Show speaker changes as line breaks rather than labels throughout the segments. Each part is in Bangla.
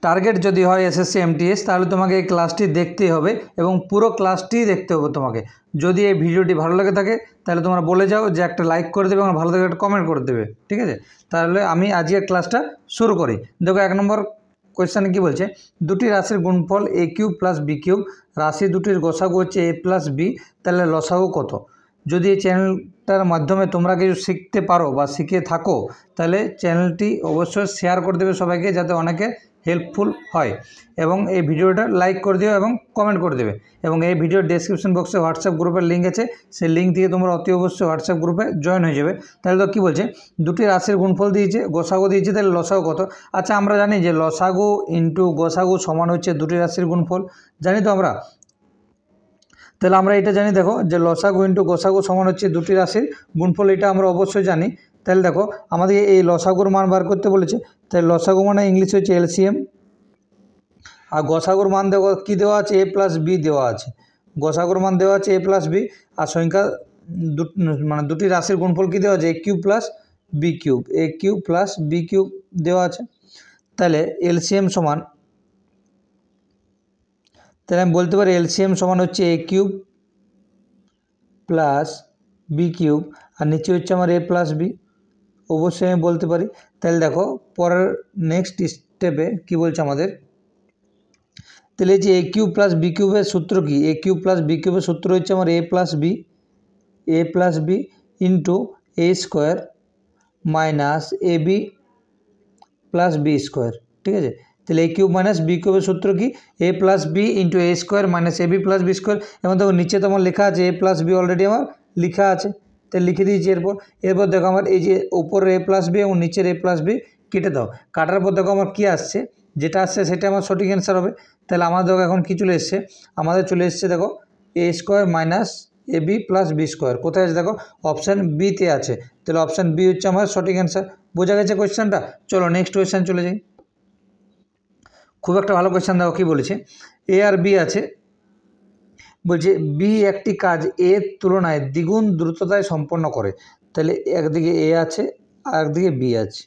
টার্গেট যদি হয় এসএসসি এমটিএস তাহলে তোমাকে এই ক্লাসটি দেখতেই হবে এবং পুরো ক্লাসটি দেখতে হবে তোমাকে। যদি এই ভিডিওটি ভালো লাগে থাকে তাহলে তোমরা বলে যাও যে একটা লাইক করে দেবে এবং ভালো লাগে একটা কমেন্ট করে দেবে, ঠিক আছে। তাহলে আমি আজকের ক্লাসটা শুরু করি। দেখো 1 নম্বর কোয়েশ্চানে কী বলছে, দুটি রাশির গুণফল এ কিউব প্লাস বি কিউব, রাশি দুটির গসাগু হচ্ছে এ প্লাস বি, তাহলে লসাগু কত। যদি এই চ্যানেলটার মাধ্যমে তোমরা কিছু শিখতে পারো বা শিখে থাকো তাহলে চ্যানেলটি অবশ্যই শেয়ার করে দেবে সবাইকে, যাতে অনেকে হেল্পফুল হয়, এবং এই ভিডিওটা লাইক করে দিও এবং কমেন্ট করে দেবে। এবং এই ভিডিওর ডেসক্রিপশন বক্সে হোয়াটসঅ্যাপ গ্রুপের লিঙ্ক আছে, সেই লিঙ্ক থেকে তোমরা অতি অবশ্যই হোয়াটসঅ্যাপ গ্রুপে জয়েন হয়ে যাবে। তাহলে তো কী বলছে, দুটি রাশির গুণফল দিয়েছে, গোসাগু দিয়েছে, তাহলে লসাগু কত। আচ্ছা, আমরা জানি যে লসাগু ইন্টু গোসাগু সমান হচ্ছে দুটি রাশির গুণফল, জানি তো আমরা। তাহলে আমরা এটা জানি, দেখো যে লসাগু ইন্টু গোসাগু সমান হচ্ছে দুটি রাশির গুণফল, এটা আমরা অবশ্যই জানি। তাহলে দেখো আমাদের এই লসাগুর মান বার করতে বলেছে, তাই লসাগু মানে ইংলিশ হচ্ছে এলসিএম, আর গোসাগুর মান দেখো কী দেওয়া আছে, এ প্লাস বি দেওয়া আছে। গোসাগুর মান দেওয়া আছে এ প্লাস বি, আর সংখ্যা মানে দুটি রাশির গুণফল কী দেওয়া আছে, এ কিউব প্লাস বি কিউব, এ কিউব প্লাস বি কিউব দেওয়া আছে। তাহলে এলসিএম সমান, তাহলে আমি বলতে পারি এলসিএম সমান হচ্ছে এ কিউব প্লাস বি কিউব, আর নিচে হচ্ছে আমার এ প্লাস বি, অবশ্যই আমি বলতে পারি। তাহলে দেখো পরের নেক্সট স্টেপে কি বলছে আমাদের, তাহলে যে এ কিউব প্লাস বি কিউবের সূত্র কি, এ কিউব প্লাস বি কিউবের সূত্র হচ্ছে আমার এ plus B into A square minus A B plus B square, ঠিক আছে। তাহলে এ কিউব মাইনাস বি কিউবের সূত্র কি, এ plus B into A square minus A B plus B square. এবং দেখো নিচে তো আমার লেখা আছে এ প্লাস বি, অলরেডি আমার লেখা আছে, তাই লিখে দিয়েছি। এরপর দেখো আমার এই যে উপরের এ প্লাস বি এবং নিচের এ প্লাস বি কেটে দাও, কাটার পর দেখো আমার কী আসছে, যেটা আসছে সেটা আমার সঠিক অ্যান্সার হবে। তাহলে আমাদের দেখো এখন কী চলে এসছে, আমাদের চলে এসছে দেখো এ square minus A B plus B square. কোথায় আছে দেখো, অপশান বিতে আছে। তাহলে অপশান বি হচ্ছে আমার সঠিক অ্যান্সার। বোঝা গেছে কোয়েশ্চেনটা। চলো নেক্সট কোয়েশ্চেন চলে যাই। খুব একটা ভালো কোয়েশ্চেন দেখো কী বলেছে, এ আর বি আছে, বলছে বি একটি কাজ এর তুলনায় দ্বিগুণ দ্রুততায় সম্পন্ন করে। তাহলে একদিকে এ আছে আর একদিকে বি আছে,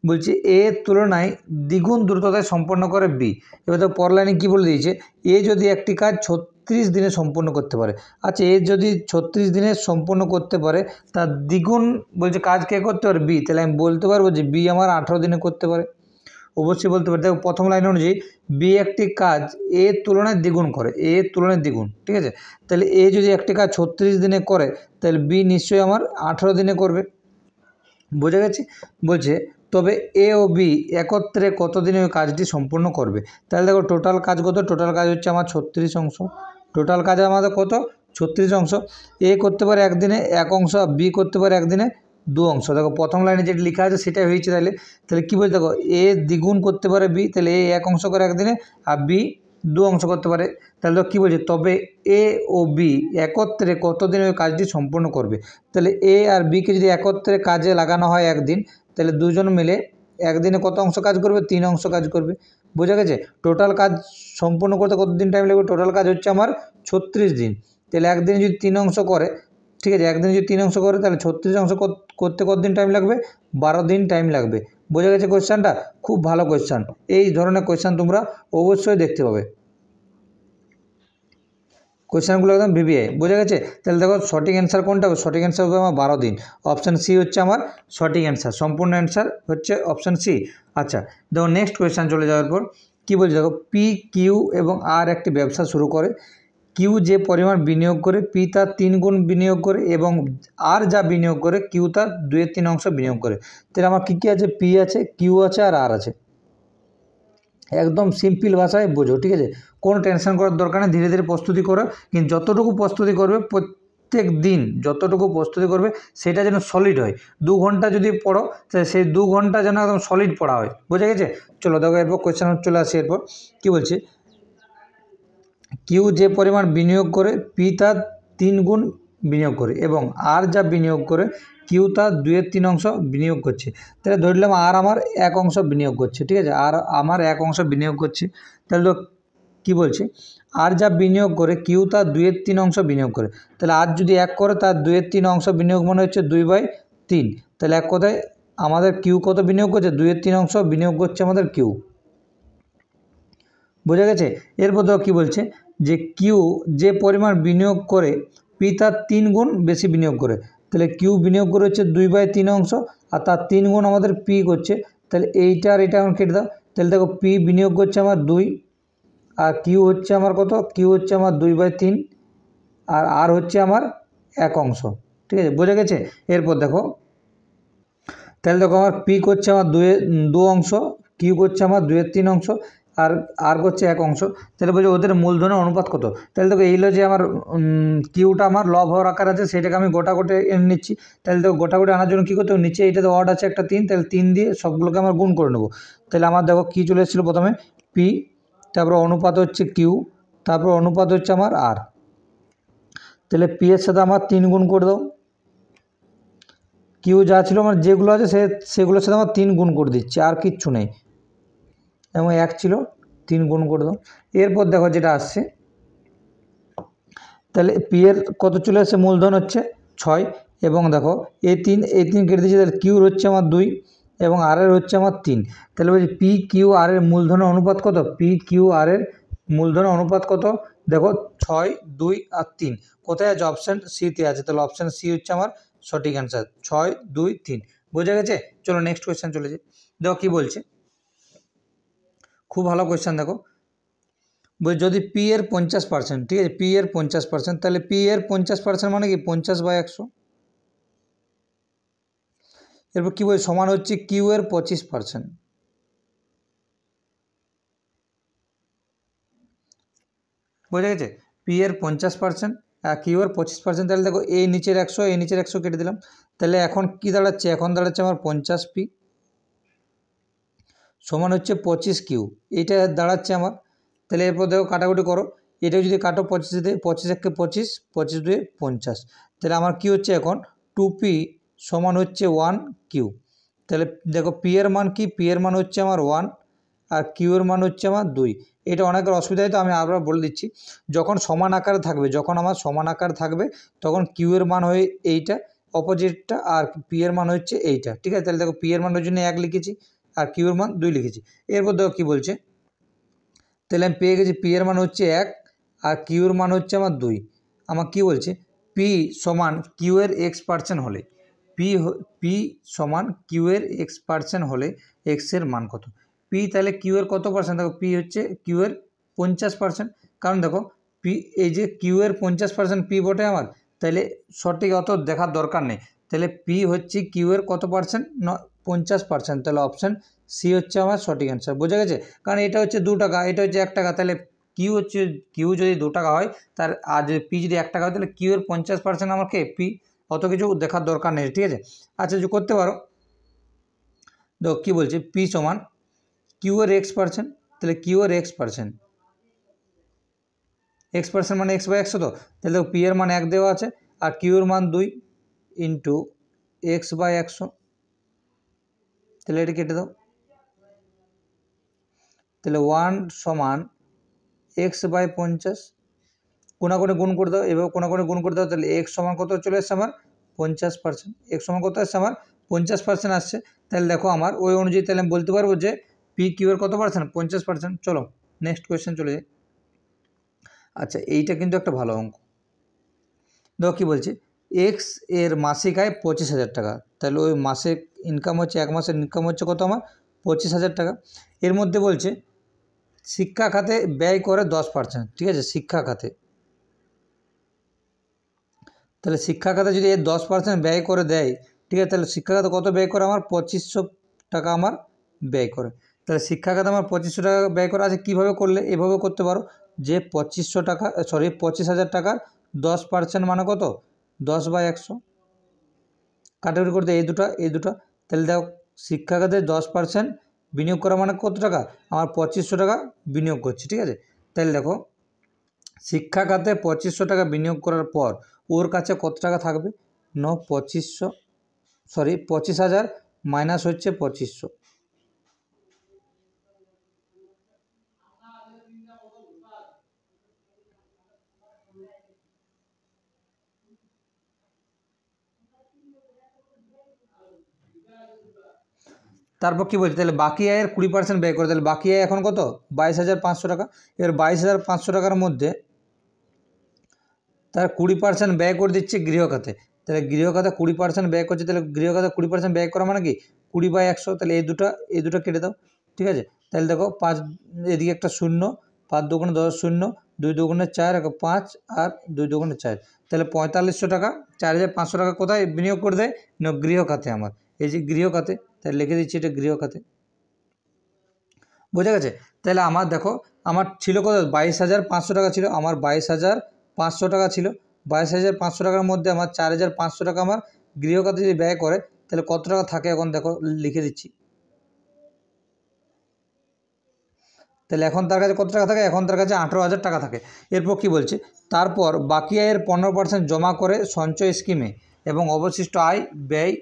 বলছে এ এর তুলনায় দ্বিগুণ দ্রুততায় সম্পন্ন করে বি। এবার তো পর লাইনে কী বলে দিয়েছে, এ যদি একটি কাজ 36 দিনে সম্পন্ন করতে পারে। আচ্ছা, এ যদি 36 দিনে সম্পন্ন করতে পারে, তার দ্বিগুণ বলছে কাজ কে করতে পারে, বি। তাহলে আমি বলতে পারবো যে বি আমার 18 দিনে করতে পারে, অবশ্যই বলতে পারি। দেখো প্রথম লাইন অনুযায়ী বি একটি কাজ এর তুলনায় দ্বিগুণ করে, এর তুলনায় দ্বিগুণ, ঠিক আছে। তাহলে এ যদি একটি কাজ 36 দিনে করে, তাহলে বি নিশ্চয়ই আমার 18 দিনে করবে। বোঝা গেছে। বলছে তবে এ ও বি একত্রে কত দিনে ওই কাজটি সম্পূর্ণ করবে। তাহলে দেখো টোটাল কাজ কত, টোটাল কাজ হচ্ছে আমার 36 অংশ, টোটাল কাজ আমাদের কত 36 অংশ। এ করতে পারে একদিনে 1 অংশ, বি করতে পারে একদিনে 2 অংশ। দেখো প্রথম লাইনে যেটা লেখা আছে সেটাই হয়েছে। তাহলে কী বলছে দেখো, এ দ্বিগুণ করতে পারে বি, তাহলে এ 1 অংশ করে একদিনে আর বি 2 অংশ করতে পারে। তাহলে তো কী বলছে, তবে এ ও বি একত্রে কতদিনে ওই কাজটি সম্পূর্ণ করবে। তাহলে এ আর বিকে যদি একত্রে কাজে লাগানো হয় একদিন, তাহলে দুজন মিলে একদিনে কত অংশ কাজ করবে, 3 অংশ কাজ করবে। বোঝা গেছে। টোটাল কাজ সম্পূর্ণ করতে কতদিন টাইম লাগবে, টোটাল কাজ হচ্ছে আমার 36 দিন। তাহলে একদিনে যদি 3 অংশ করে, ঠিক আছে, একদিনে যদি 3 অংশ করে তাহলে 36 অংশ করতে কতদিন টাইম লাগবে, 12 দিন টাইম লাগবে। বোঝা গেছে কোয়েশ্চানটা। খুব ভালো কোয়েশ্চান, এই ধরনের কোয়েশ্চান তোমরা অবশ্যই দেখতে পাবে। কোয়েশ্চানগুলো একদম ভিভিআই। বোঝা গেছে। তাহলে দেখো সঠিক অ্যান্সার কোনটা হবে, সঠিক অ্যান্সার হবে আমার 12 দিন। অপশান সি হচ্ছে আমার সঠিক অ্যান্সার, সম্পূর্ণ অ্যান্সার হচ্ছে অপশান সি। আচ্ছা দেখো নেক্সট কোয়েশ্চান চলে যাওয়ার পর কী বলছে, দেখো পি কিউ এবং আর একটি ব্যবসা শুরু করে। কিউ যে পরিমাণ বিনিয়োগ করে পি তার 3 গুণ বিনিয়োগ করে, এবং আর যা বিনিয়োগ করে কিউ তার 2/3 অংশ বিনিয়োগ করে। তাহলে আমার কী কী আছে, পি আছে, কিউ আছে আর আর আছে। একদম সিম্পল ভাষায় বোঝো, ঠিক আছে, কোনো টেনশন করার দরকার নেই। ধীরে ধীরে প্রস্তুতি করো, কিন্তু যতটুকু প্রস্তুতি করবে প্রত্যেক দিন যতটুকু প্রস্তুতি করবে সেটা যেন সলিড হয়। 2 ঘন্টা যদি পড়ো তাহলে সেই 2 ঘন্টা যেন একদম সলিড পড়া হয়। বোঝা গেছে। চলো দেখো এরপর কোয়েশ্চেন চলে আসে। এরপর কী বলছে, কিউ যে পরিমাণ বিনিয়োগ করে পি তার 3 গুণ বিনিয়োগ করে, এবং আর যা বিনিয়োগ করে কিউ তার 2/3 অংশ বিনিয়োগ করছে। তাহলে ধরলাম আর আমার 1 অংশ বিনিয়োগ করছে, ঠিক আছে, আর আমার 1 অংশ বিনিয়োগ করছে। তাহলে তো কী বলছে, আর যা বিনিয়োগ করে কিউ তার 2/3 অংশ বিনিয়োগ করে। তাহলে আর যদি 1 করে তার 2/3 অংশ বিনিয়োগ মানে হচ্ছে 2/3। তাহলে এক কথায় আমাদের কিউ কত বিনিয়োগ করছে, 2/3 অংশ বিনিয়োগ করছে আমাদের কিউ। বোঝা গেছে। এরপর দেখো কী বলছে যে কিউ যে পরিমাণ বিনিয়োগ করে পি তার 3 গুণ বেশি বিনিয়োগ করে। তাহলে কিউ বিনিয়োগ করে হচ্ছে 2/3 অংশ, আর তার 3 গুণ আমাদের পি করছে। তাহলে এইটা আর এটা আমার কেটে দাও। তাহলে দেখো পি বিনিয়োগ করছে আমার 2, আর কিউ হচ্ছে আমার কত, কিউ হচ্ছে আমার 2/3, আর হচ্ছে আমার 1 অংশ। ঠিক আছে, বোঝা গেছে। এরপর দেখো, তাহলে দেখো আমার পি করছে আমার 2 অংশ, কিউ করছে আমার 2/3 অংশ, আর করছে 1 অংশ। তাহলে বলছে ওদের মূলধনের অনুপাত কত। তাহলে দেখো এইগুলো যে আমার কিউটা আমার লব হওয়ার আকার আছে, সেটাকে আমি গোটা গোটে এনে নিচ্ছি। তাহলে দেখো গোটা গোটে আনার জন্য কী করতে হবে, নিচে এইটাতে অড আছে একটা 3, তাহলে 3 দিয়ে সবগুলোকে আমার গুণ করে নেবো। তাহলে আমার দেখো কী চলে এসেছিলো, প্রথমে পি, তারপর অনুপাত হচ্ছে কিউ, তারপর অনুপাত হচ্ছে আমার আর। তাহলে পি এর সাথে আমার 3 গুণ করে দাও, কিউ যা ছিল আমার যেগুলো আছে সেগুলোর সাথে আমার 3 গুণ করে দিচ্ছি, আর কিচ্ছু নেই। এবং 1 ছিল, 3 গুণ করে দাও। এরপর দেখো যেটা আসছে, তাহলে পি এর কত চলে আসছে, মূলধন হচ্ছে 6, এবং দেখো এই তিন কেটে দিচ্ছি। তাহলে কিউর হচ্ছে আমার 2 এবং আর এর হচ্ছে আমার 3। তাহলে বলছি পি কিউ আর এর মূলধনের অনুপাত কত, পি কিউ আর এর মূলধনের অনুপাত কত, দেখো 6, 2 আর 3 কোথায় আছে, অপশান সিতে আছে। তাহলে অপশান সি হচ্ছে আমার সঠিক অ্যান্সার, 6, 2, 3। বোঝা গেছে। চলো নেক্সট কোয়েশ্চেন চলে যাই। দেখো কী বলছে, খুব ভালো কোয়েশ্চেন। দেখো যদি পি এর 50%, ঠিক আছে, পি এর 50%, তাহলে পি এর 50% মানে কি 50/100। এরপর কী বলছে, সমান হচ্ছে কিউ এর 25%। বোঝা গেছে, পি এর 50% আর কিউ এর 25%। তাহলে দেখো এই নিচের 100, এই নিচের 100 কেটে দিলাম। তাহলে এখন কি দাঁড়াচ্ছে, এখন দাঁড়াচ্ছে আমার 50p সমান হচ্ছে 25 কিউ, এইটা দাঁড়াচ্ছে আমার। তাহলে এরপর দেখো কাটাকুটি করো, এটা যদি কাটো 25 দিয়ে, 25 1 25, 25 2 50। তাহলে আমার কি হচ্ছে এখন 2p সমান হচ্ছে 1 কিউ। তাহলে দেখো পি এর মান কি, পি এর মান হচ্ছে আমার 1, আর কিউ এর মান হচ্ছে আমার 2। এটা অনেকের অসুবিধা হয়, তো আমি আবার বলে দিচ্ছি। যখন সমান আকারে থাকবে, যখন আমার সমান আকার থাকবে, তখন কিউ এর মান হয় এইটা অপোজিটটা, আর পি এর মান হচ্ছে এইটা। ঠিক আছে, তাহলে দেখো পি এর মানের জন্য 1 লিখেছি, আর কিউ এর মান 2 লিখেছি। এরপর দেখো কী বলছে, তাহলে আমি পেয়ে গেছি পি এর মান হচ্ছে 1 আর কিউ এর মান হচ্ছে আমার 2। আমার কি বলছে, পি সমান কিউ এর x% হলে, পি সমান কিউ এর x% হলে এক্স এর মান কত। পি তাহলে কিউ এর কত পার্সেন্ট, দেখো পি হচ্ছে কিউ এর 50%। কারণ দেখো পি, এই যে কিউ এর 50% পি বটে আমার, তাহলে সঠিক অত দেখার দরকার নেই। তাহলে পি হচ্ছে কিউ এর কত পার্সেন্ট, 50%। তাহলে অপশান সি হচ্ছে আমার সঠিক অ্যান্সার। বোঝা গেছে। কারণ এটা হচ্ছে 2 টাকা, এটা হচ্ছে 1 টাকা, তাহলে কিউ যদি 2 টাকা হয়, তার আর যদি পি যদি 1 টাকা হয়, তাহলে কিউ এর 50% আমাকে পি, অত কিছু দেখার দরকার নেই। ঠিক আছে, আচ্ছা যে করতে পারো। দেখো কী বলছে, পি সমান কিউ এর x%, তাহলে কিউ এর x%, x% মানে x/100। তো তাহলে দেখো পি এর মান 1 দেওয়া আছে, আর কিউ এর মান 2 ইন্টু x/100। তাহলে এটা কেটে দাও। তাহলে 1 সমান x/50, কোনাকুনি গুণ করে দাও, এভাবে কোনাকুনি গুণ করে দাও। তাহলে x সমান কত চলে এসছে আমার 50%, x সমান কত আসছে আমার 50% আসছে। তাহলে দেখো আমার ওই অনুযায়ী তাহলে আমি বলতে পারবো যে পি কিউ এর কত পার্সেন্ট, 50%। চলো নেক্সট কোয়েশ্চেন চলে যাই। আচ্ছা এইটা কিন্তু একটা ভালো অঙ্ক। দেখো কী বলছে, এক্স এর মাসিক আয় 25,000 টাকা। তাহলে ওই মাসিক ইনকাম হচ্ছে, 1 মাসের ইনকাম হচ্ছে কত আমার 25,000 টাকা। এর মধ্যে বলছে শিক্ষা খাতে ব্যয় করে 10%, ঠিক আছে, শিক্ষা খাতে। তাহলে শিক্ষা খাতে যদি এর 10% ব্যয় করে দেয়, ঠিক আছে, তাহলে শিক্ষা খাতে কত ব্যয় করে আমার 2500 টাকা আমার ব্যয় করে। তাহলে শিক্ষা খাতে আমার 2500 টাকা ব্যয় করা আছে। কীভাবে করলে, এভাবে করতে পারো যে 2500 টাকা, সরি 25,000 টাকার 10% মানে কত, 10/100। কাটাকুটি করতে এই দুটো। তাহলে দেখো শিক্ষা খাতে 10% বিনিয়োগ করা মানে কত টাকা, আমার 2500 টাকা বিনিয়োগ করছি। ঠিক আছে, তাহলে দেখো শিক্ষা খাতে 2500 টাকা বিনিয়োগ করার পর ওর কাছে কত টাকা থাকবে, 25,000 মাইনাস হচ্ছে 2500। তারপর কী বলছে, তাহলে বাকি আয়ের 20% ব্যয় করে, তাহলে বাকি আয় এখন কত 22,500 টাকা। এবার 22,500 টাকার মধ্যে তার 20% ব্যয় করে দিচ্ছে গৃহ খাতে, তাহলে গৃহ খাতে 20% ব্যয় করছে, তাহলে গৃহ খাতে 20% ব্যয় করা মানে কি 20/100, তাহলে এই দুটো কেটে দাও। ঠিক আছে, তাহলে দেখো 5, এদিকে একটা শূন্য, 5 দুগুণে 10 শূন্য, 2 দুগুণে 4, 5 আর 2 দুগুণে 4, তাহলে 4500 টাকা, 4,500 টাকা কোথায় বিনিয়োগ করে দেয় না গৃহ খাতে আমার, এই যে গৃহ খাতে, তাহলে লিখে দিচ্ছি এটা গৃহ খাতে। বোঝা গেছে? তাহলে আমার দেখো আমার ছিল কত 22,500 টাকা ছিল, আমার 22,500 টাকা ছিল, 22,500 টাকার মধ্যে আমার 4,500 টাকা আমার গৃহ খাতে যদি ব্যয় করে, তাহলে কত টাকা থাকে এখন দেখো লিখে দিচ্ছি। তাহলে এখন তার কাছে কত টাকা থাকে, এখন তার কাছে 18,000 টাকা থাকে। এরপর কি বলছে, তারপর বাকি আয়ের 15% জমা করে সঞ্চয় স্কিমে এবং অবশিষ্ট আয় ব্যয়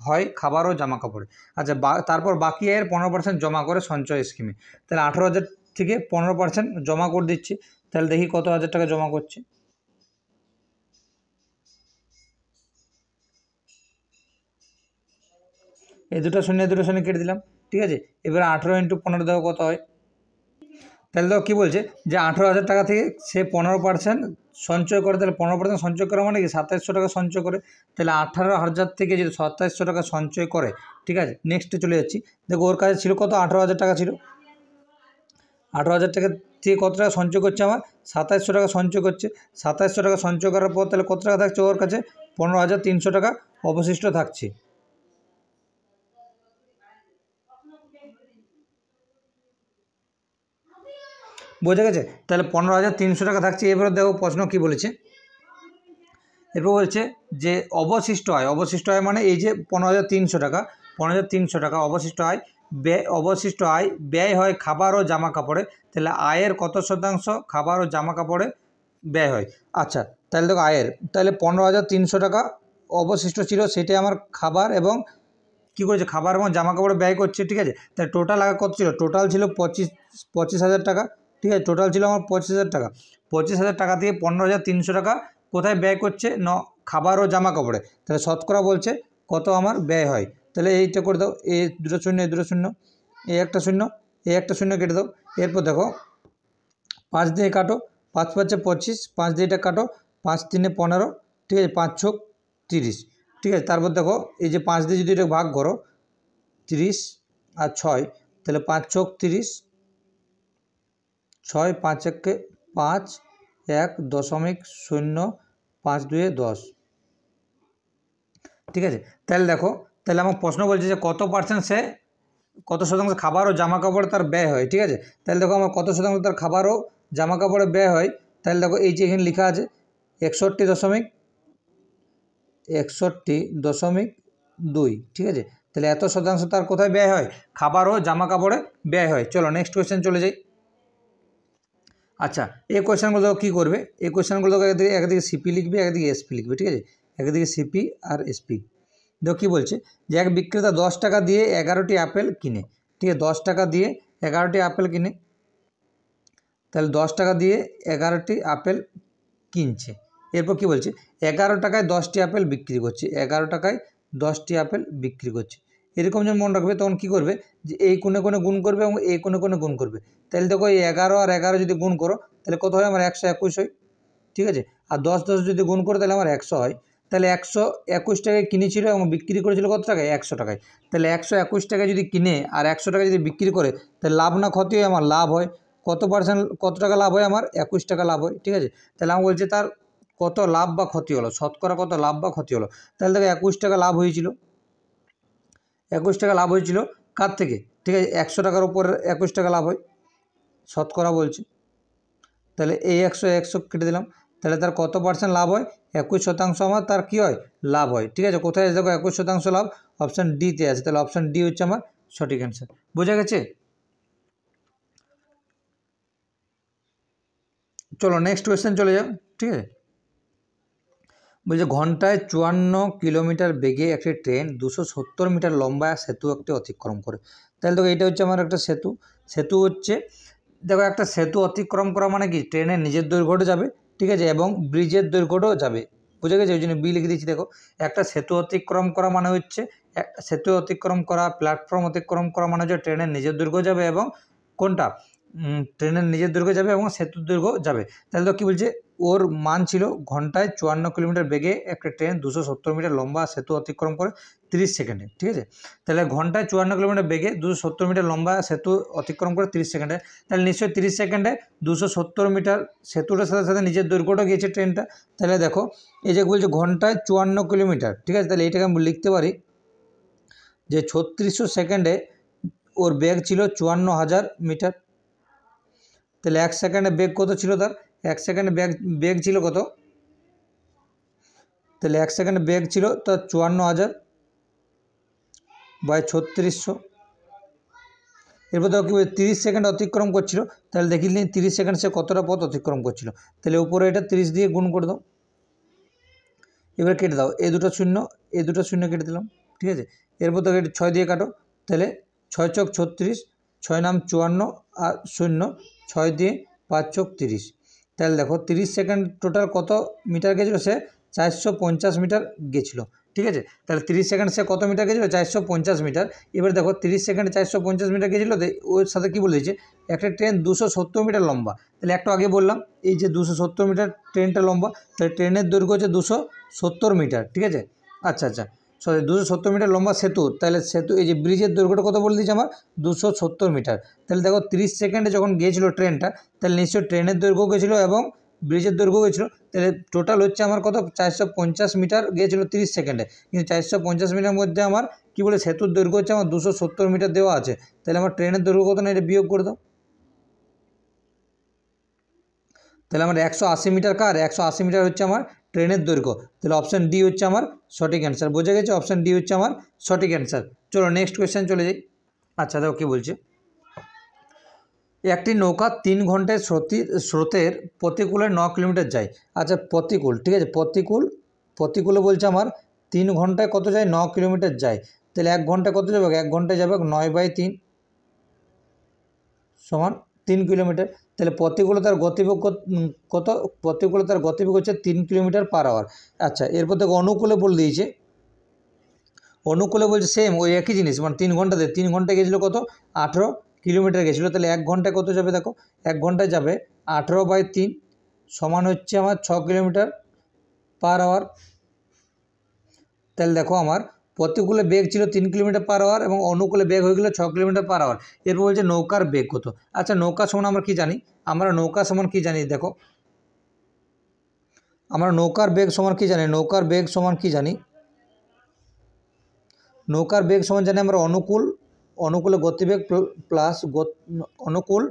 হয় খাবার ও জামা কাপড়ে। আচ্ছা, তারপর বাকি আয়ের 15% জমা করে সঞ্চয় স্কিমে, তাহলে 18,000 থেকে 15% জমা করে দিচ্ছি, তাহলে দেখি কত হাজার টাকা জমা করছে। এই দুটো শূন্য কেটে দিলাম। ঠিক আছে, এবার 18 × 15 দেখো কত হয়। তাহলে দেখো কী বলছে যে 18,000 টাকা থেকে সে 15% সঞ্চয় করে, তাহলে 15% সঞ্চয় করা মানে কি 2700 টাকা সঞ্চয় করে, তাহলে 18,000 থেকে যদি 2700 টাকা সঞ্চয় করে। ঠিক আছে, নেক্সটে চলে যাচ্ছি। দেখো ওর কাছে ছিল কত 18,000 টাকা ছিল, 18,000 টাকা থেকে কত টাকা সঞ্চয় করছে আমার 2700 টাকা সঞ্চয় করছে। 2700 টাকা সঞ্চয় করার পর তাহলে কত টাকা থাকছে ওর কাছে 15,300 টাকা অবশিষ্ট থাকছে। বোঝা গেছে? তাহলে 15,300 টাকা থাকছে। এবারে দেখো প্রশ্ন কি বলেছে, এরপর বলছে যে অবশিষ্ট আয় মানে এই যে 15,300 টাকা, 15,300 টাকা অবশিষ্ট আয়, অবশিষ্ট আয় ব্যয় হয় খাবার ও জামা কাপড়ে, তাহলে আয়ের কত শতাংশ খাবার ও জামা কাপড়ে ব্যয় হয়। আচ্ছা, তাহলে দেখো আয়ের, তাহলে 15,300 টাকা অবশিষ্ট ছিল, সেটাই আমার খাবার এবং কী করেছে খাবার এবং জামা কাপড়ে ব্যয় করছে। ঠিক আছে, তাহলে টোটাল আগে কত ছিল, টোটাল ছিল 25,000 টাকা। ঠিক আছে, টোটাল ছিল আমার 25,000 টাকা। 25,000 টাকা থেকে 15,300 টাকা কোথায় ব্যয় করছে ন খাবার ও জামা কাপড়ে, তাহলে শতকরা বলছে কত আমার ব্যয় হয়। তাহলে এইটা করে দাও, এই দুটো শূন্য, এই দুটো শূন্য, এই একটা শূন্য, এই একটা শূন্য কেটে দাও। এরপর দেখো 5 দিয়ে কাটো, 5 5 25, 5 দিয়ে এটা কাটো, 5 3 15, ঠিক আছে, 5 6 30। ঠিক আছে, তারপর দেখো এই যে 5 দিয়ে যদি এটা ভাগ করো 30 আর 6, তাহলে 5 6 30, 6 5 1 5, 1.0, 5 2 10। ঠিক আছে, তাহলে দেখো, তাহলে আমার প্রশ্ন বলছে যে কত শতাংশ খাবার ও জামা কাপড়ে তার ব্যয় হয়। ঠিক আছে, তাহলে দেখো আমার কত শতাংশ তার খাবার ও জামা কাপড়ে ব্যয় হয়, তাহলে দেখো এই যে এখানে লেখা আছে 61.2। ঠিক আছে, তাহলে এত শতাংশ তার কোথায় ব্যয় হয়, খাবার ও জামা কাপড়ে ব্যয় হয়। চলো নেক্সট কোয়েশ্চেন চলে যাই। আচ্ছা, এই কোয়েশ্চেনগুলো কী করবে, এই কোয়েশ্চেনগুলো একদিকে সিপি লিখবে, একদিকে এসপি লিখবে। ঠিক আছে, একদিকে সিপি আর এসপি। দেখো কী বলছে যে এক বিক্রেতা 10 টাকা দিয়ে 11টি আপেল কিনে। ঠিক আছে, 10 টাকা দিয়ে 11টি আপেল কিনে, তাহলে 10 টাকা দিয়ে 11টি আপেল কিনছে। এরপর কী বলছে 11 টাকায় 10টি আপেল বিক্রি করছে, 11 টাকায় 10টি আপেল বিক্রি করছে। এরকম যখন মনে রাখবে তখন কী করবে যে এই কোণে কোণে গুণ করবে এবং এই কোণে কোণে গুণ করবে। তাহলে দেখো এই 11 আর 11 যদি গুণ করো তাহলে কত হয় আমার 121 হয়। ঠিক আছে, আর 10 10 যদি গুণ করো তাহলে আমার 100 হয়। তাহলে 121 টাকায় কিনেছিল এবং বিক্রি করেছিল কত টাকায় 100 টাকায়। তাহলে 121 টাকায় যদি কিনে আর 100 টাকায় যদি বিক্রি করে তাহলে লাভ না ক্ষতি হয়, আমার লাভ হয়। কত টাকা লাভ হয় আমার 21 টাকা লাভ হয়। ঠিক আছে, তাহলে আমি বলছি তার কত লাভ বা ক্ষতি হলো, শতকরা কত লাভ বা ক্ষতি হলো। তাহলে দেখো 21 টাকা লাভ হয়েছিল, 21 টাকা লাভ হয়েছিল কার থেকে। ঠিক আছে, 100 টাকার উপর 21 টাকা লাভ হয়, শতকরা বলছে। তাহলে এই 100 কেটে দিলাম, তাহলে তার কত পার্সেন্ট লাভ হয় 21% আমার তার কী হয় লাভ হয়। ঠিক আছে, কোথায় দেখো 21% লাভ, অপশান ডিতে আছে, তাহলে অপশান ডি হচ্ছে আমার সঠিক অ্যান্সার। বোঝা গেছে? চলো নেক্সট কোয়েশ্চেন চলে যাও। ঠিক আছে, বলছে ঘন্টায় 54 কিলোমিটার বেগে একটি ট্রেন 270 মিটার লম্বা সেতু একটি অতিক্রম করে। তাহলে দেখো এটা হচ্ছে আমার একটা সেতু হচ্ছে, দেখো একটা সেতু অতিক্রম করা মানে কি ট্রেনের নিজের দৈর্ঘ্যটা যাবে। ঠিক আছে, এবং ব্রিজের দৈর্ঘ্যটাও যাবে। বুঝে গেছে, ওই জন্য বি লিখে দিচ্ছি। দেখো একটা সেতু অতিক্রম করা মানে হচ্ছে সেতু অতিক্রম করা, প্ল্যাটফর্ম অতিক্রম করা মানে হচ্ছে ট্রেনের নিজের দৈর্ঘ্য যাবে এবং কোনটা ট্রেনের নিজের দৈর্ঘ্য যাবে এবং সেতুর দৈর্ঘ্য যাবে। তাহলে তো কী বলছে, ওর মান ছিল ঘন্টায় 54 কিলোমিটার বেগে একটা ট্রেন 270 মিটার লম্বা সেতু অতিক্রম করে 30 সেকেন্ডে। ঠিক আছে, তাহলে ঘন্টায় 54 কিলোমিটার বেগে 270 মিটার লম্বা সেতু অতিক্রম করে 30 সেকেন্ডে, তাহলে নিশ্চয়ই 30 সেকেন্ডে 270 মিটার সেতুটার সাথে সাথে নিজের দৈর্ঘ্যটা গিয়েছে ট্রেনটা। তাহলে দেখো এই যে বলছে ঘন্টায় 54 কিলোমিটার, ঠিক আছে, তাহলে এইটাকে আমি লিখতে পারি যে 3600 সেকেন্ডে ওর বেগ ছিল 54,000 মিটার। তাহলে 1 সেকেন্ডে বেগ কত ছিল তার, 1 সেকেন্ডে বেগ ছিল কত, তাহলে 1 সেকেন্ডে বেগ ছিল তার 54,000 বাই 3600। এরপর দেখো কী বলছে 30 সেকেন্ড অতিক্রম করছিল, তাহলে দেখিয়ে নিন 30 সেকেন্ড সে কতটা পথ অতিক্রম করছিল। তাহলে উপরে এটা 30 দিয়ে গুণ করে দাও, এবার কেটে দাও, এ দুটো শূন্য এ দুটো শূন্য কেটে দিলাম। ঠিক আছে, এরপর তো 6 দিয়ে কাটো, তাহলে 6 চক 36, 6 নাম 54 আর শূন্য 6 দিয়ে 5 চক 30। তাহলে দেখো 30 সেকেন্ড টোটাল কত মিটার গেছিলো, সে 450 মিটার গেছিলো। ঠিক আছে, তাহলে 30 সেকেন্ড সে কত মিটার গেছিলো, 450 মিটার। এবার দেখো 30 সেকেন্ডে 450 মিটার গেছিলো, ওর সাথে কী বলেছে, একটা ট্রেন 270 মিটার লম্বা। তাহলে একটু আগে বললাম এই যে 270 মিটার ট্রেনটা লম্বা, তাহলে ট্রেনের দৈর্ঘ্য হচ্ছে 270 মিটার। ঠিক আছে, আচ্ছা সরি 270 মিটার লম্বা সেতু, তাহলে সেতু এই যে ব্রিজের দৈর্ঘ্যটা কত বলে দিয়েছে আমার, 270 মিটার। তাহলে দেখো 30 সেকেন্ডে যখন গিয়েছিলো ট্রেনটা, তাহলে নিশ্চয়ই ট্রেনের দৈর্ঘ্য গেছিলো এবং ব্রিজের দৈর্ঘ্য গেছিলো, তাহলে টোটাল হচ্ছে আমার কত 450 মিটার গিয়েছিলো 30 সেকেন্ডে। কিন্তু 450 মিটারের মধ্যে আমার কী বলে সেতুর দৈর্ঘ্য হচ্ছে আমার 270 মিটার দেওয়া আছে, তাহলে আমার ট্রেনের দৈর্ঘ্য কত না, এটা বিয়োগ করে দাও। তাহলে আমার 180 মিটার কার, 180 মিটার হচ্ছে আমার ট্রেনের দৈর্ঘ্য। তাহলে অপশান ডি হচ্ছে আমার সঠিক অ্যান্সার। বোঝা গেছে, অপশান ডি হচ্ছে আমার সঠিক অ্যান্সার। চলো নেক্সট কোয়েশ্চেন চলে যাই। আচ্ছা দেখো কী বলছে, একটি নৌকা 3 ঘন্টায় স্রোতের প্রতিকূলে 9 কিলোমিটার যায়। আচ্ছা প্রতিকূল, ঠিক আছে, প্রতিকূলে বলছে আমার 3 ঘন্টায় কত যায়, 9 কিলোমিটার যায়। তাহলে 1 ঘন্টায় কত যাবে, 1 ঘন্টায় যাবে 9/3 সমান 3 কিলোমিটার। তাহলে প্রতিকূলতার গতিবেগ কত, প্রতিকূলতার গতিবেগ হচ্ছে 3 কিলোমিটার পার আওয়ার। আচ্ছা এরপর দেখো অনুকূলে বলে দিয়েছে, অনুকূলে বলছে সেম ওই একই জিনিস, মানে 3 ঘন্টাতে 3 ঘন্টায় গেছিলো কত, 18 কিলোমিটার গেছিলো। তাহলে 1 ঘন্টায় কত যাবে, দেখো 1 ঘন্টায় যাবে 18/3 সমান হচ্ছে আমার 6 কিলোমিটার পার আওয়ার। তাহলে দেখো আমার প্রতিকূলে বেগ ছিল 3 কিলোমিটার পার আওয়ার এবং অনুকূলে বেগ হয়ে গেলো 6 কিলোমিটার পার আওয়ার। এরপর বলছে নৌকার বেগ কত। আচ্ছা নৌকা সমান আমরা কী জানি, আমরা নৌকা সমান কী জানি, দেখো আমরা নৌকার বেগ সমান কী জানি, নৌকার বেগ সমান কী জানি, নৌকার বেগ সমান জানি আমরা অনুকূলে গতিবেগ প্লাস অনুকূল।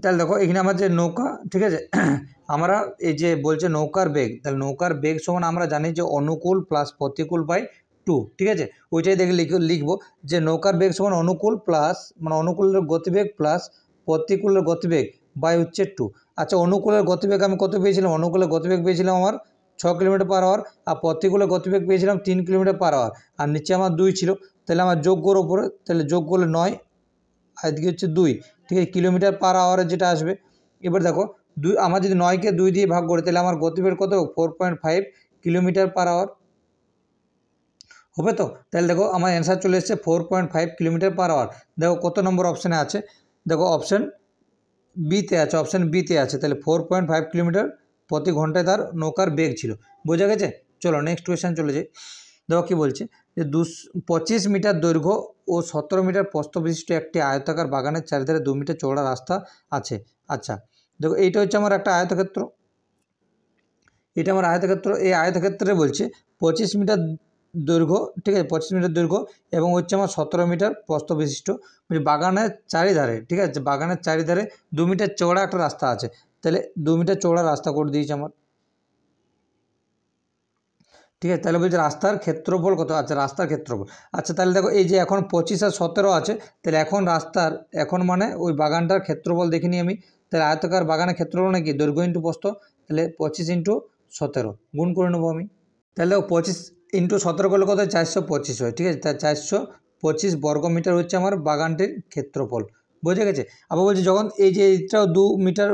তাহলে দেখো এখানে আমার যে নৌকা, ঠিক আছে, আমরা এই যে বলছে নৌকার বেগ, তাহলে নৌকার বেগ সমান আমরা জানি যে অনুকূল প্লাস প্রতিকূল বাই 2। ঠিক আছে, ওইটাই দেখে লিখবো যে নৌকার বেগ সমান অনুকূল প্লাস মানে অনুকূলের গতিবেগ প্লাস প্রতিকূলের গতিবেগ বাই হচ্ছে 2। আচ্ছা অনুকূলের গতিবেগ আমি কত পেয়েছিলাম, অনুকূলের গতিবেগ পেয়েছিলাম আমার 6 কিলোমিটার পার আওয়ার, আর প্রতিকূলের গতিবেগ পেয়েছিলাম 3 কিলোমিটার পার আওয়ার, আর নিচে আমার 2 ছিল। তাহলে আমার যোগ করো উপরে, তাহলে যোগ করলে 9 আর এদিকে হচ্ছে 2, ঠিক আছে, কিলোমিটার পার আওয়ারে যেটা আসবে। এবার দেখো আমার যদি 9কে 2 দিয়ে ভাগ করি তাহলে আমার গতিবেগ কত, 4.5 কিলোমিটার পার আওয়ার হবে তো। তাহলে দেখো আমার অ্যান্সার চলে এসেছে 4.5 কিলোমিটার পার আওয়ার। দেখো কত নম্বর অপশানে আছে, দেখো অপশান বিতে আছে, অপশান বিতে আছে। তাহলে 4.5 কিলোমিটার প্রতি ঘন্টায় তার নৌকার বেগ ছিল। বোঝা গেছে, চলো নেক্সট কোয়েশ্চেন চলে যাই। দেখো কী বলছে যে 25 মিটার দৈর্ঘ্য ও 17 মিটার প্রস্থ বিশিষ্ট একটি আয়তাকার বাগানের চারিধারে 2 মিটার চওড়া রাস্তা আছে। আচ্ছা দেখো এইটা হচ্ছে আমার একটা আয়তক্ষেত্র, এটা আমার আয়তক্ষেত্র। এই আয়তক্ষেত্রে বলছে 25 মিটার দৈর্ঘ্য, ঠিক আছে, 25 মিটার দৈর্ঘ্য এবং হচ্ছে আমার 17 মিটার প্রস্থ বিশিষ্ট বাগানের চারিধারে, ঠিক আছে, বাগানের চারিধারে 2 মিটার চওড়া একটা রাস্তা আছে। তাহলে 2 মিটার চওড়া রাস্তা করে দিয়েছে আমার, ঠিক আছে। তাহলে বলছে রাস্তার ক্ষেত্রফল কত, আচ্ছা রাস্তার ক্ষেত্রফল। আচ্ছা তাহলে দেখো এই যে এখন 25 আর 17 আছে, তাহলে এখন মানে ওই বাগানটার ক্ষেত্রফল দেখিনি আমি। তাহলে আয়তাকার বাগানের ক্ষেত্রফল নাকি দৈর্ঘ্য ইন্টু প্রস্থ, তাহলে 25 ইন্টু 17 গুণ করে নেবো আমি। তাহলে 25 ইন্টু 17 করলে কত হয়, 425 হয়। ঠিক আছে, তাই 425 বর্গমিটার হচ্ছে আমার বাগানটির ক্ষেত্রফল। বোঝা গেছে। আবার বলছে যখন এই যে এইটাও 2 মিটার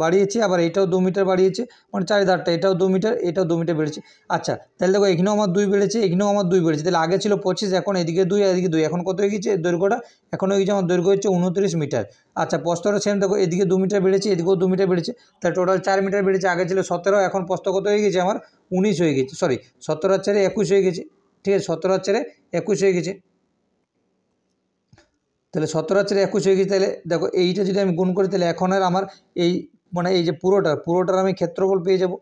বাড়িয়েছি, আবার এইটাও 2 মিটার বাড়িয়েছে, মানে চারিধারটা এটাও 2 মিটার, এটাও 2 মিটার বেড়েছে। আচ্ছা তাহলে দেখো এখানেও আমার 2 বেড়েছে, এখানেও আমার 2 বেড়েছে, তাহলে আগে ছিল 25, এখন এদিকে 2 আর এদিকে 2, এখন কত হয়ে গেছে দৈর্ঘ্যটা? এখন হয়ে গেছে আমার দৈর্ঘ্য হচ্ছে 29 মিটার। আচ্ছা প্রস্থটা সেম, দেখো এদিকে 2 মিটার বেড়েছে, এদিকেও 2 মিটার বেড়েছে, তাহলে টোটাল 4 মিটার বেড়েছে। আগে ছিল 17, এখন প্রস্থ কত হয়ে গেছে আমার? 19 হয়ে গেছে, সরি 17 আর 4 21 হয়ে গেছে, ঠিক আছে 17 আর 4 21 হয়ে গেছে। তাহলে 17 আর 4 21 হয়ে গেছে। তাহলে দেখো এইটা যদি আমি গুণ করি, তাহলে এখন আর আমার এই মানে এই যে পুরোটার আমি ক্ষেত্রফল পেয়ে যাব,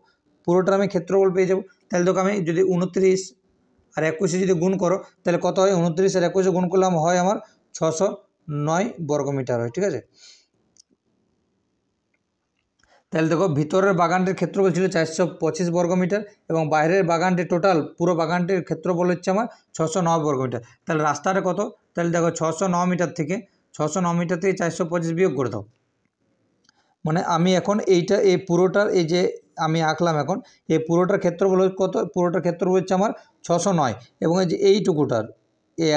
তাহলে দেখো আমি যদি 29 আর 21 যদি গুণ করো, তাহলে কত হয়? 29 আর 21 গুণ করলে হয় আমার 609 বর্গমিটার হয়, ঠিক আছে। তাহলে দেখো ভিতরের বাগানটির ক্ষেত্রফল ছিল 425 বর্গমিটার এবং বাইরের বাগানটি টোটাল পুরো বাগানটির ক্ষেত্রফল হচ্ছে আমার 609 বর্গমিটার। তাহলে রাস্তাটা কত? তাহলে দেখো 609 মিটার থেকে 425 বিয়োগ করে দাও। মানে আমি এখন এই পুরোটার এই যে আমি আঁকলাম, এখন এই পুরোটার ক্ষেত্রফল কত? পুরোটার ক্ষেত্রফল হচ্ছে আমার 609, এবং এই যে এইটুকুটার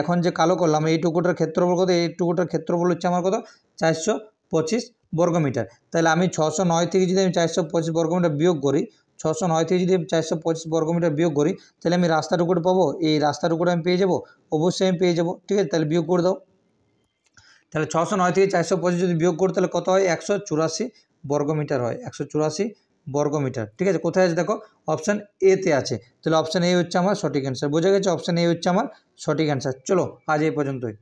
এখন যে কালো করলাম এইটুকুটার ক্ষেত্রফল কত? এইটুকুটার ক্ষেত্রফল হচ্ছে আমার কত? 425 বর্গমিটার। তাহলে আমি 609 থেকে যদি আমি 425 বর্গমিটার বিয়োগ করি, 609 থেকে যদি আমি 425 বর্গমিটার বিয়োগ করি, তাহলে আমি রাস্তাটুকুটা পাবো, এই রাস্তাটুকুটা আমি পেয়ে যাবো, অবশ্যই আমি পেয়ে যাবো, ঠিক আছে। তাহলে বিয়োগ করে দাও। তাহলে 609 থেকে 425 যদি বিয়োগ করি, তাহলে কত হয়? 184 বর্গমিটার হয়, 184 বর্গমিটার, ঠিক আছে। কোথায় আছে দেখো? অপশান এতে আছে। তাহলে অপশান এ হচ্ছে আমার সঠিক অ্যান্সার। বোঝা গেছে? অপশান এ হচ্ছে আমার সঠিক অ্যান্সার। চলো আজ এই পর্যন্তই।